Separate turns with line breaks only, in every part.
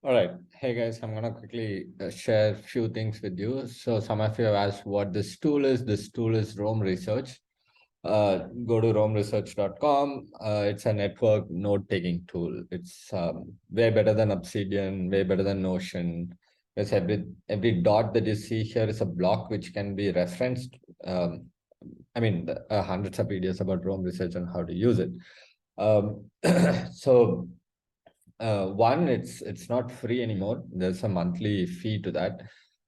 All right. Hey guys, I'm gonna quickly share a few things with you. So some of you have asked what this tool is. This tool is Rome Research. Go to romeresearch.com. It's a network note-taking tool. It's way better than Obsidian, way better than Notion. Because every dot that you see here is a block which can be referenced. Hundreds of videos about Rome Research and how to use it. Um, so one, it's not free anymore. There's a monthly fee to that,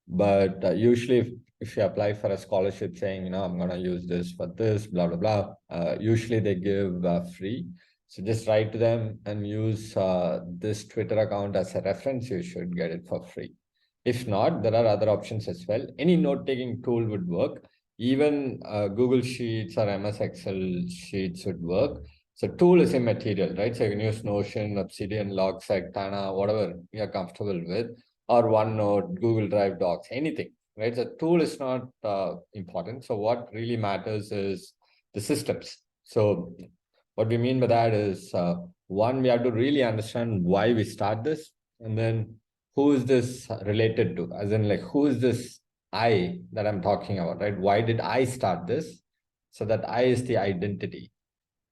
but usually if you apply for a scholarship saying, I'm going to use this for this, blah blah blah, usually they give free. So just write to them and use this Twitter account as a reference. You should get it for free. If not, there are other options as well. Any note-taking tool would work. Even Google Sheets or MS Excel sheets would work. So tool is immaterial, right? So you can use Notion, Obsidian, Logseq, Tana, whatever you're comfortable with, or OneNote, Google Drive Docs, anything, right? The tool is not important. So what really matters is the systems. So what we mean by that is, one, we have to really understand why we start this, and then who is this related to? As in, like, who is this I that I'm talking about, right? Why did I start this? So that I is the identity.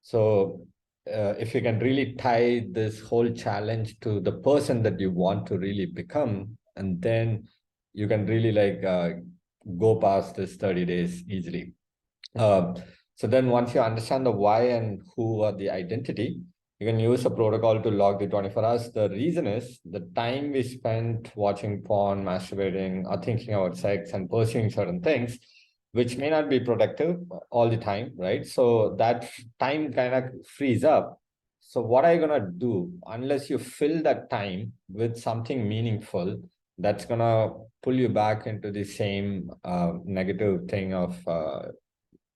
So if you can really tie this whole challenge to the person that you want to really become, and then you can really go past this 30 days easily. So then once you understand the why and who are the identity, you can use a protocol to log the 24 hours. The reason is the time we spent watching porn, masturbating, or thinking about sex and pursuing certain things, which may not be productive all the time, right? So that time kind of frees up. So what are you going to do unless you fill that time with something meaningful that's going to pull you back into the same negative thing of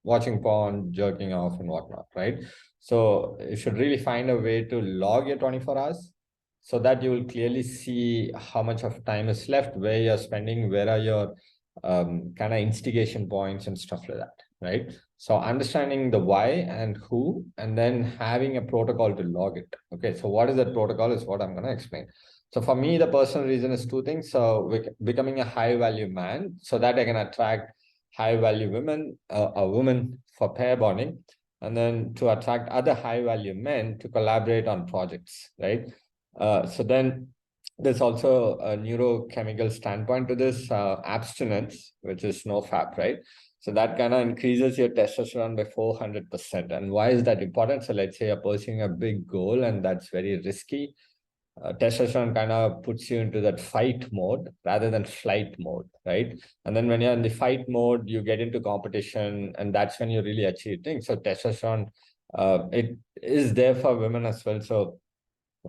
watching porn, jerking off, and whatnot, right? So you should really find a way to log your 24 hours so that you will clearly see how much of time is left, where you're spending, where are your kind of instigation points and stuff like that, right? So understanding the why and who, and then having a protocol to log it. Okay, so what is that protocol is what I'm going to explain. So for me, the personal reason is two things. So becoming a high value man so that I can attract high value women, a woman for pair bonding, and then to attract other high value men to collaborate on projects, right? So then there's also a neurochemical standpoint to this, abstinence, which is no fap, right? So that kind of increases your testosterone by 400%. And why is that important? So let's say you're pursuing a big goal and that's very risky. Testosterone kind of puts you into that fight mode rather than flight mode, right? And then when you're in the fight mode, you get into competition, and that's when you really achieve things. So testosterone, it is there for women as well. So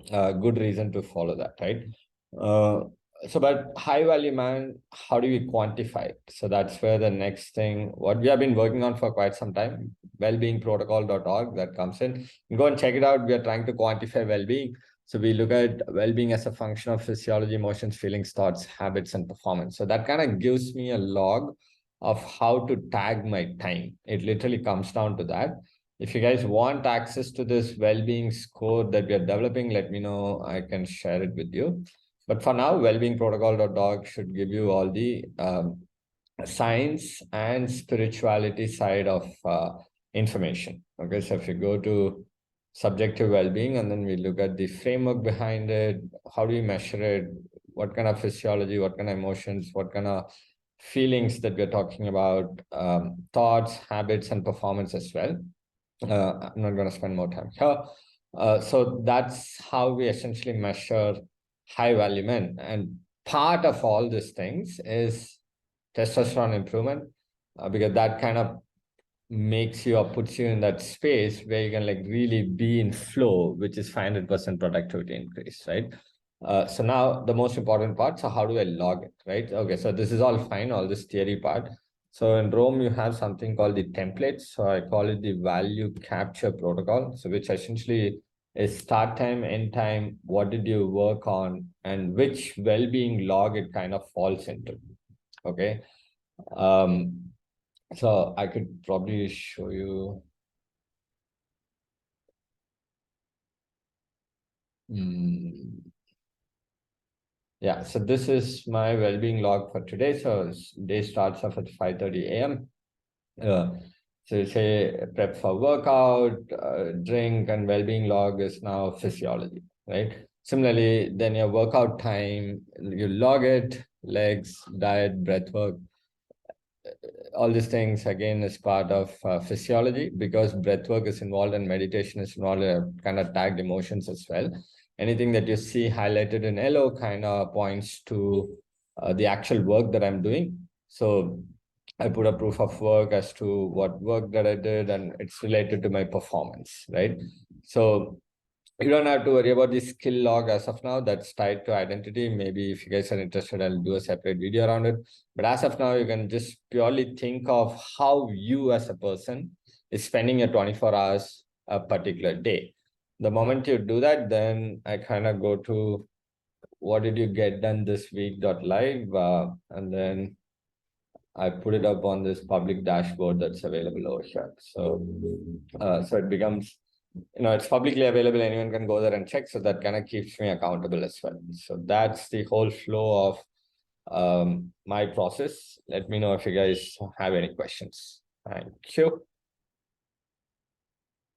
good reason to follow that, right? Uh, but high value man, how do we quantify it? So that's where the next thing, what we have been working on for quite some time, wellbeingprotocol.org, that comes in. You go and check it out. We are trying to quantify well-being. So we look at well-being as a function of physiology, emotions, feelings, thoughts, habits, and performance. So that kind of gives me a log of how to tag my time. It literally comes down to that. If you guys want access to this well-being score that we are developing, let me know. I can share it with you. But for now, wellbeingprotocol.org should give you all the science and spirituality side of information. Okay, so if you go to subjective well-being, and then we look at the framework behind it, how do we measure it, what kind of physiology, what kind of emotions, what kind of feelings that we're talking about, thoughts, habits, and performance as well. I'm not going to spend more time here. So that's how we essentially measure high value men. And part of all these things is testosterone improvement, because that kind of makes you or puts you in that space where you can like really be in flow, which is 500% productivity increase, right? So now the most important part, so how do I log it, right? Okay, so this is all fine, all this theory part. So in Rome, you have something called the templates. So I call it the value capture protocol. So which essentially is start time, end time, what did you work on, and which well-being log it kind of falls into. Okay. So I could probably show you. Yeah, so this is my well-being log for today. So day starts off at 5:30 a.m. So you say prep for workout, drink, and well-being log is now physiology, right? Similarly, then your workout time, you log it, legs, diet, breath work, all these things again is part of physiology, because breath work is involved and meditation is involved, kind of tagged emotions as well. Anything that you see highlighted in yellow kind of points to the actual work that I'm doing. So I put a proof of work as to what work that I did, and it's related to my performance, right? So you don't have to worry about the skill log as of now. That's tied to identity. Maybe if you guys are interested, I'll do a separate video around it. But as of now, you can just purely think of how you as a person is spending your 24 hours a particular day. The moment you do that, then I kind of go to what did you get done this week.live, and then I put it up on this public dashboard that's available over here. So, so it becomes, it's publicly available. Anyone can go there and check. So that kind of keeps me accountable as well. So that's the whole flow of my process. Let me know if you guys have any questions. Thank you.